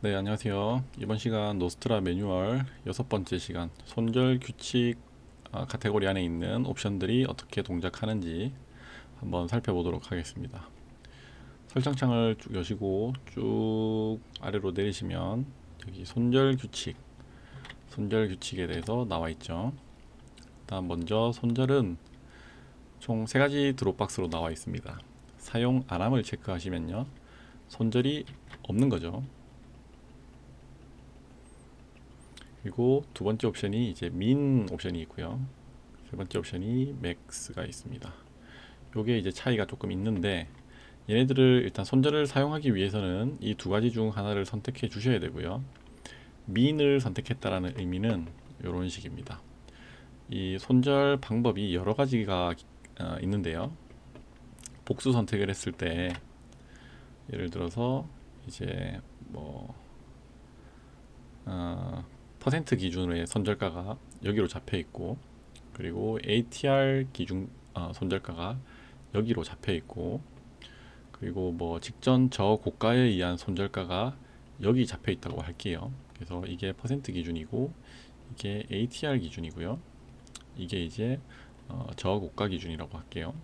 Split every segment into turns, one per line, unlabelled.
네, 안녕하세요. 이번 시간 노스트라 매뉴얼 여섯 번째 시간 손절 규칙 카테고리 안에 있는 옵션들이 어떻게 동작하는지 한번 살펴보도록 하겠습니다. 설정창을 쭉 여시고 쭉 아래로 내리시면 여기 손절 규칙에 대해서 나와 있죠. 일단 먼저 손절은 총 세 가지 드롭박스로 나와 있습니다. 사용 안함을 체크하시면요. 손절이 없는 거죠. 그리고 두 번째 옵션이 이제 민 옵션이 있고요. 세 번째 옵션이 맥스가 있습니다. 요게 이제 차이가 조금 있는데 얘네들을 일단 손절을 사용하기 위해서는 이 두 가지 중 하나를 선택해 주셔야 되고요. 민을 선택했다라는 의미는 이런 식입니다. 이 손절 방법이 여러 가지가 있는데요. 복수 선택을 했을 때 예를 들어서 이제 뭐 퍼센트 기준의 손절가가 여기로 잡혀 있고, 그리고 ATR 기준 손절가가 여기로 잡혀 있고, 그리고 뭐 직전 저고가에 의한 손절가가 여기 잡혀 있다고 할게요. 그래서 이게 퍼센트 기준이고 이게 ATR 기준이고요. 이게 이제 저고가 기준이라고 할게요.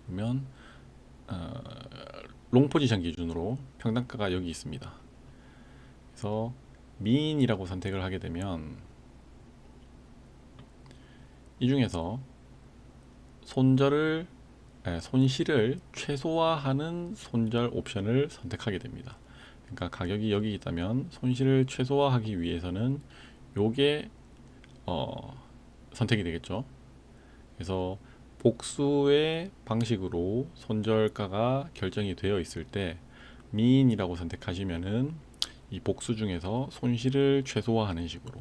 그러면 롱 포지션 기준으로 평단가가 여기 있습니다. 그래서 민이라고 선택을 하게 되면 이 중에서 손절을 손실을 최소화하는 손절 옵션을 선택하게 됩니다. 그러니까 가격이 여기 있다면 손실을 최소화하기 위해서는 요게 선택이 되겠죠. 그래서 복수의 방식으로 손절가가 결정이 되어 있을 때 미인이라고 선택하시면은 이 복수 중에서 손실을 최소화하는 식으로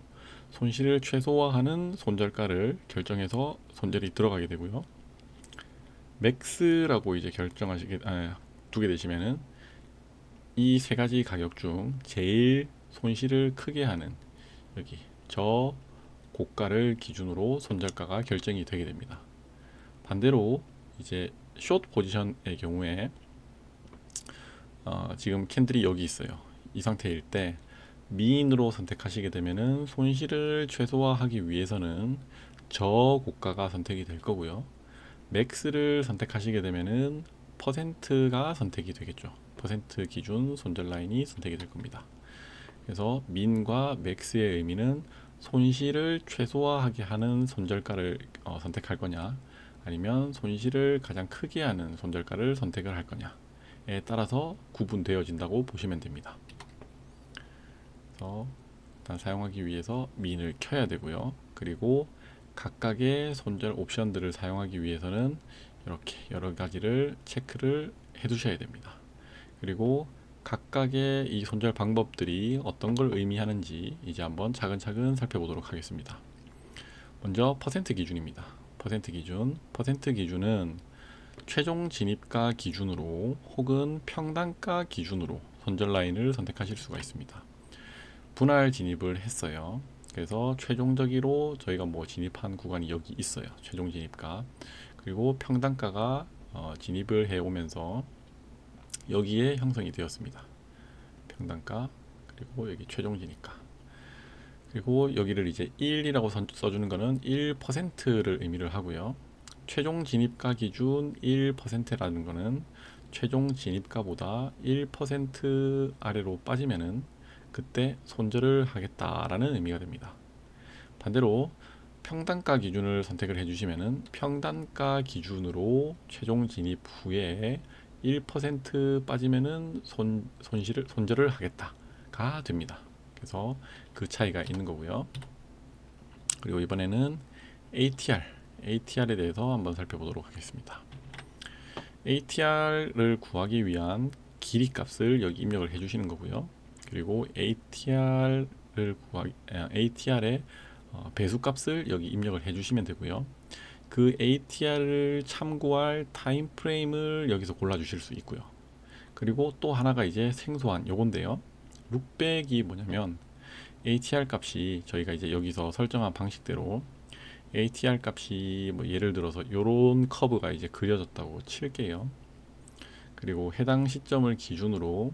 손실을 최소화하는 손절가를 결정해서 손절이 들어가게 되고요. 맥스라고 이제 두게 되시면은 이 세 가지 가격 중 제일 손실을 크게 하는 여기 저고가를 기준으로 손절가가 결정이 되게 됩니다. 반대로 이제 숏 포지션의 경우에 지금 캔들이 여기 있어요. 이 상태일 때 미인으로 선택하시게 되면은 손실을 최소화하기 위해서는 저고가가 선택이 될 거고요. 맥스를 선택하시게 되면은 퍼센트가 선택이 되겠죠. 퍼센트 기준 손절 라인이 선택이 될 겁니다. 그래서 민과 맥스의 의미는 손실을 최소화하게 하는 손절가를 선택할 거냐, 아니면 손실을 가장 크게 하는 손절가를 선택을 할 거냐에 따라서 구분되어진다고 보시면 됩니다. 그래서 일단 사용하기 위해서 민을 켜야 되고요. 그리고 각각의 손절 옵션들을 사용하기 위해서는 이렇게 여러 가지를 체크를 해 두셔야 됩니다. 그리고 각각의 이 손절 방법들이 어떤 걸 의미하는지 이제 한번 차근차근 살펴보도록 하겠습니다. 먼저 퍼센트 기준입니다. 퍼센트 기준은 최종 진입가 기준으로 혹은 평단가 기준으로 손절 라인을 선택하실 수가 있습니다. 분할 진입을 했어요. 그래서 최종적으로 저희가 뭐 진입한 구간이 여기 있어요. 최종 진입가. 그리고 평단가가 진입을 해 오면서 여기에 형성이 되었습니다. 평단가, 그리고 여기 최종 진입가. 그리고 여기를 이제 1이라고 써주는 거는 1%를 의미를 하고요. 최종 진입가 기준 1%라는 거는 최종 진입가보다 1% 아래로 빠지면은 그때 손절을 하겠다라는 의미가 됩니다. 반대로 평단가 기준을 선택을 해주시면은 평단가 기준으로 최종 진입 후에 1% 빠지면은 손절을 하겠다가 됩니다. 그래서 그 차이가 있는 거고요. 그리고 이번에는 ATR에 대해서 한번 살펴보도록 하겠습니다. ATR을 구하기 위한 길이 값을 여기 입력을 해주시는 거고요. 그리고 ATR의 배수 값을 여기 입력을 해주시면 되고요. 그 ATR을 참고할 타임 프레임을 여기서 골라주실 수 있고요. 그리고 또 하나가 이제 생소한 요건데요. 룩백이 뭐냐면 ATR 값이 저희가 이제 여기서 설정한 방식대로 ATR 값이 뭐 예를 들어서 요런 커브가 이제 그려졌다고 칠게요. 그리고 해당 시점을 기준으로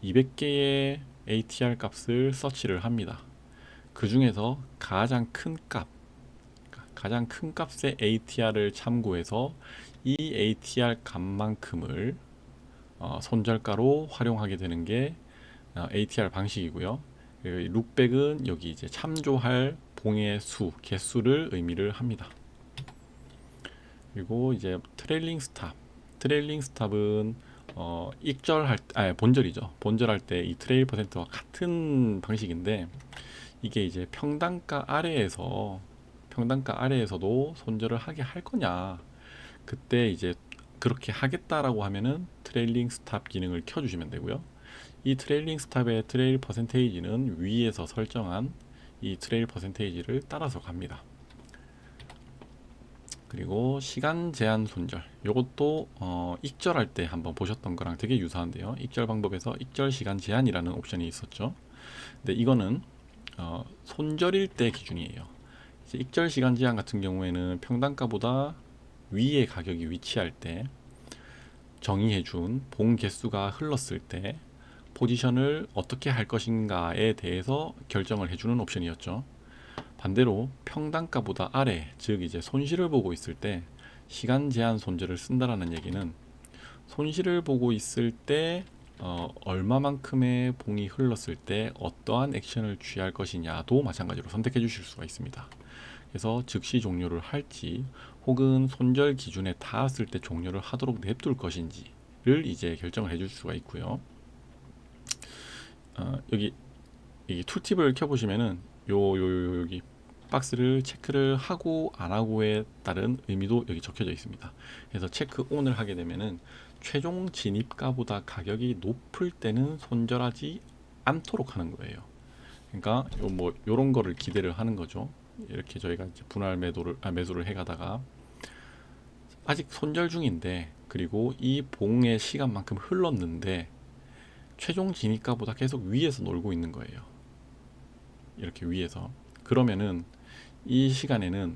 200개의 ATR 값을 서치를 합니다. 그 중에서 가장 큰 값의 ATR을 참고해서 이 ATR 값만큼을 손절가로 활용하게 되는 게 ATR 방식이고요. 룩백은 여기 이제 참조할 봉의 수, 개수를 의미를 합니다. 그리고 이제 트레일링 스탑은 본절이죠. 본절할 때 이 트레일 퍼센트와 같은 방식인데 이게 이제 평단가 아래에서도 손절을 하게 할 거냐, 그때 이제 그렇게 하겠다라고 하면은 트레일링 스탑 기능을 켜주시면 되고요. 이 트레일링 스탑의 트레일 퍼센테이지는 위에서 설정한 이 트레일 퍼센테이지를 따라서 갑니다. 그리고 시간 제한 손절, 이것도 익절할 때 한번 보셨던 거랑 되게 유사한데요. 익절 방법에서 익절 시간 제한이라는 옵션이 있었죠. 근데 이거는 손절일 때 기준이에요. 이제 익절 시간 제한 같은 경우에는 평단가보다 위에 가격이 위치할 때, 정의해준 봉 개수가 흘렀을 때 포지션을 어떻게 할 것인가에 대해서 결정을 해주는 옵션이었죠. 반대로 평단가보다 아래, 즉 이제 손실을 보고 있을 때 시간 제한 손절을 쓴다라는 얘기는 손실을 보고 있을 때 얼마만큼의 봉이 흘렀을 때 어떠한 액션을 취할 것이냐도 마찬가지로 선택해 주실 수가 있습니다. 그래서 즉시 종료를 할지 혹은 손절 기준에 닿았을 때 종료를 하도록 냅둘 것인지를 이제 결정을 해줄 수가 있고요. 여기 이 툴팁을 켜보시면은 여기 박스를 체크를 하고 안 하고에 따른 의미도 여기 적혀져 있습니다. 그래서 체크 온을 하게 되면은 최종 진입가보다 가격이 높을 때는 손절하지 않도록 하는 거예요. 그러니까 요런 거를 기대를 하는 거죠. 이렇게 저희가 이제 분할 매수를 해가다가 아직 손절 중인데, 그리고 이 봉의 시간만큼 흘렀는데 최종 진입가보다 계속 위에서 놀고 있는 거예요. 이렇게 위에서. 그러면은 이 시간에는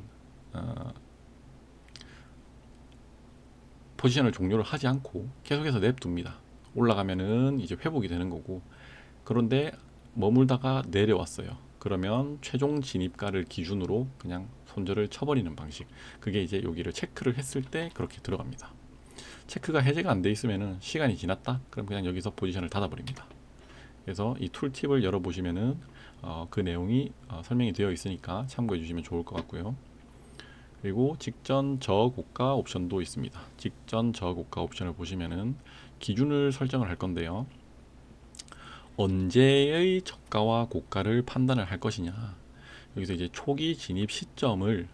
포지션을 종료를 하지 않고 계속해서 냅둡니다. 올라가면은 이제 회복이 되는 거고, 그런데 머물다가 내려왔어요. 그러면 최종 진입가를 기준으로 그냥 손절을 쳐버리는 방식. 그게 이제 여기를 체크를 했을 때 그렇게 들어갑니다. 체크가 해제가 안 돼 있으면은 시간이 지났다? 그럼 그냥 여기서 포지션을 닫아버립니다. 그래서 이 툴팁을 열어보시면은 그 내용이 설명이 되어 있으니까 참고해 주시면 좋을 것 같고요. 그리고 직전 저고가 옵션도 있습니다. 직전 저고가 옵션을 보시면은 기준을 설정을 할 건데요. 언제의 저가와 고가를 판단을 할 것이냐. 여기서 이제 초기 진입 시점에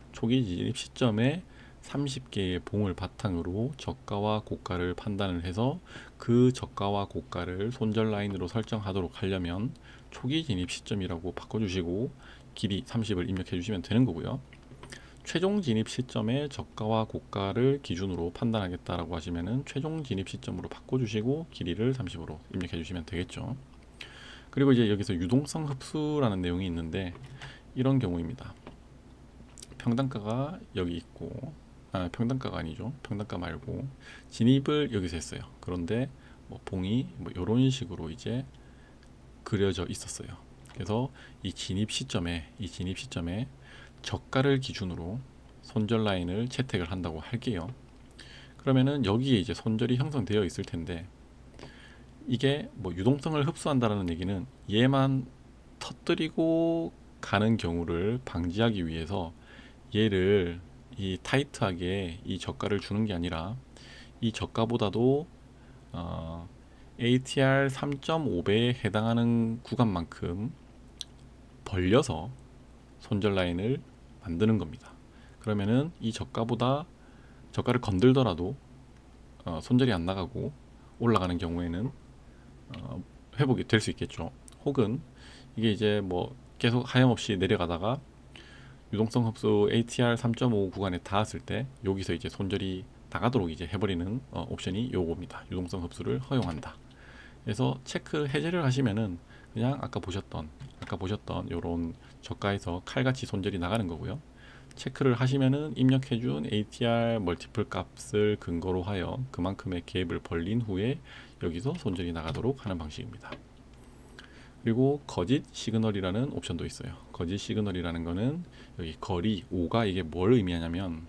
30개의 봉을 바탕으로 저가와 고가를 판단을 해서 그 저가와 고가를 손절 라인으로 설정하도록 하려면 초기 진입 시점이라고 바꿔주시고 길이 30을 입력해 주시면 되는 거고요. 최종 진입 시점에 저가와 고가를 기준으로 판단하겠다라고 하시면은 최종 진입 시점으로 바꿔주시고 길이를 30으로 입력해 주시면 되겠죠. 그리고 이제 여기서 유동성 흡수라는 내용이 있는데 이런 경우입니다. 평단가가 여기 있고, 평단가가 아니죠. 평단가 말고 진입을 여기서 했어요. 그런데 봉이 이런 식으로 이제 그려져 있었어요. 그래서 이 진입 시점에 저가를 기준으로 손절 라인을 채택을 한다고 할게요. 그러면은 여기에 이제 손절이 형성되어 있을 텐데, 이게 유동성을 흡수한다라는 얘기는 얘만 터뜨리고 가는 경우를 방지하기 위해서 얘를 이 타이트하게 이 저가를 주는 게 아니라 이 저가보다도 ATR 3.5배에 해당하는 구간만큼 벌려서 손절 라인을 만드는 겁니다. 그러면은 이 저가를 건들더라도 손절이 안 나가고 올라가는 경우에는 회복이 될 수 있겠죠. 혹은 이게 이제 계속 하염없이 내려가다가 유동성 흡수 ATR 3.5 구간에 닿았을 때 여기서 이제 손절이 나가도록 이제 해버리는 옵션이 요겁니다. 유동성 흡수를 허용한다. 그래서 체크 해제를 하시면은 그냥 아까 보셨던 요런 저가에서 칼같이 손절이 나가는 거고요. 체크를 하시면은 입력해준 ATR 멀티플 값을 근거로 하여 그만큼의 갭을 벌린 후에 여기서 손절이 나가도록 하는 방식입니다. 그리고 거짓 시그널이라는 옵션도 있어요. 거짓 시그널이라는 거는 여기 거리 5가 이게 뭘 의미하냐면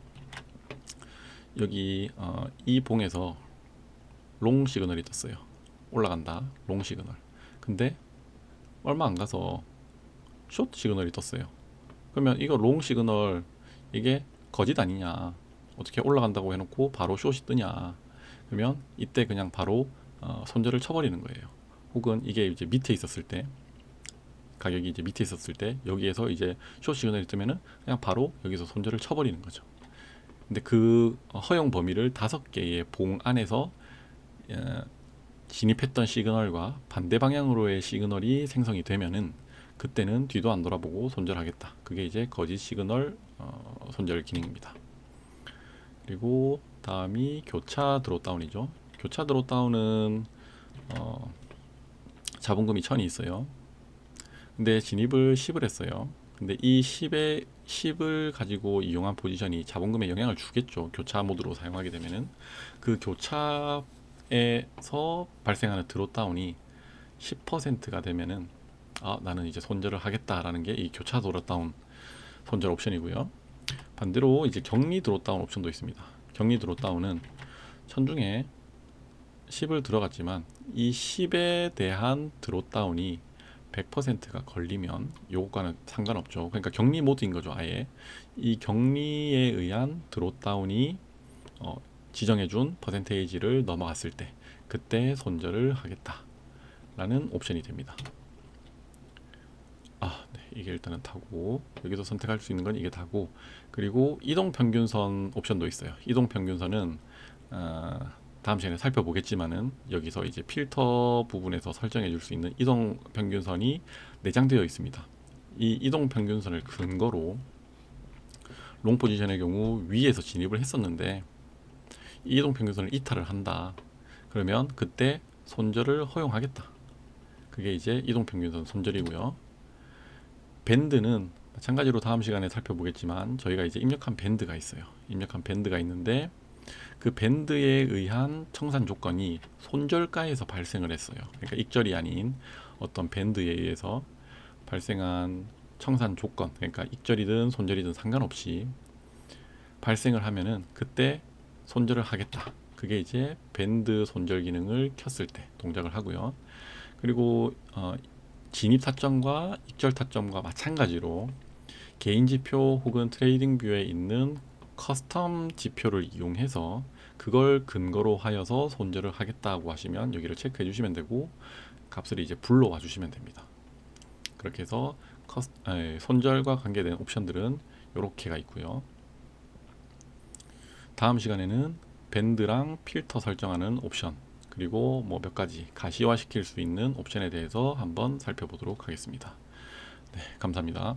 여기 이 봉에서 롱 시그널이 떴어요. 올라간다. 롱 시그널. 근데 얼마 안 가서 숏 시그널이 떴어요. 그러면 이거 롱 시그널 이게 거짓 아니냐? 어떻게 올라간다고 해놓고 바로 숏이 뜨냐? 그러면 이때 그냥 바로 손절을 쳐버리는 거예요. 혹은 이게 이제 밑에 있었을 때 가격이 이제 밑에 있었을 때 여기에서 이제 숏 시그널이 뜨면은 그냥 바로 여기서 손절을 쳐버리는 거죠. 근데 그 허용 범위를 5개의 봉 안에서 진입했던 시그널과 반대 방향으로의 시그널이 생성이 되면은 그때는 뒤도 안 돌아보고 손절하겠다. 그게 이제 거짓 시그널 손절 기능입니다. 그리고 다음이 교차 드롭다운이죠. 교차 드롭다운은 자본금이 1000이 있어요. 근데 진입을 10을 했어요. 근데 이 10을 가지고 이용한 포지션이 자본금에 영향을 주겠죠. 교차 모드로 사용하게 되면은 그 교차에서 발생하는 드롭다운이 10%가 되면은 나는 이제 손절을 하겠다라는 게 이 교차 드롭다운 손절 옵션이고요. 반대로 이제 격리 드롭다운 옵션도 있습니다. 격리 드롭다운은 천중에 10을 들어갔지만 이 10에 대한 드롭다운이 100%가 걸리면 요거과는 상관없죠. 그러니까 격리 모드인 거죠. 아예 이 격리에 의한 드롭다운이 지정해준 퍼센테이지를 넘어갔을 때 그때 손절을 하겠다라는 옵션이 됩니다. 네, 이게 일단은 다고 여기서 선택할 수 있는 건 이게 다고 그리고 이동 평균선 옵션도 있어요. 이동 평균선은 다음 시간에 살펴보겠지만은 여기서 이제 필터 부분에서 설정해 줄 수 있는 이동 평균선이 내장되어 있습니다. 이 이동 평균선을 근거로 롱 포지션의 경우 위에서 진입을 했었는데 이 이동 평균선을 이탈을 한다. 그러면 그때 손절을 허용하겠다. 그게 이제 이동 평균선 손절이고요. 밴드는 마찬가지로 다음 시간에 살펴보겠지만 저희가 이제 입력한 밴드가 있어요. 입력한 밴드가 있는데 그 밴드에 의한 청산 조건이 손절가에서 발생을 했어요. 그러니까 익절이 아닌 어떤 밴드에 의해서 발생한 청산 조건, 그러니까 익절이든 손절이든 상관없이 발생을 하면은 그때 손절을 하겠다. 그게 이제 밴드 손절 기능을 켰을 때 동작을 하고요. 그리고 진입 타점과 익절 타점과 마찬가지로 개인 지표 혹은 트레이딩 뷰에 있는 커스텀 지표를 이용해서 그걸 근거로 하여서 손절을 하겠다고 하시면 여기를 체크해 주시면 되고 값을 이제 불러와 주시면 됩니다. 그렇게 해서 손절과 관계된 옵션들은 이렇게가 있고요. 다음 시간에는 밴드랑 필터 설정하는 옵션 그리고 뭐 몇 가지 가시화 시킬 수 있는 옵션에 대해서 한번 살펴보도록 하겠습니다. 네, 감사합니다.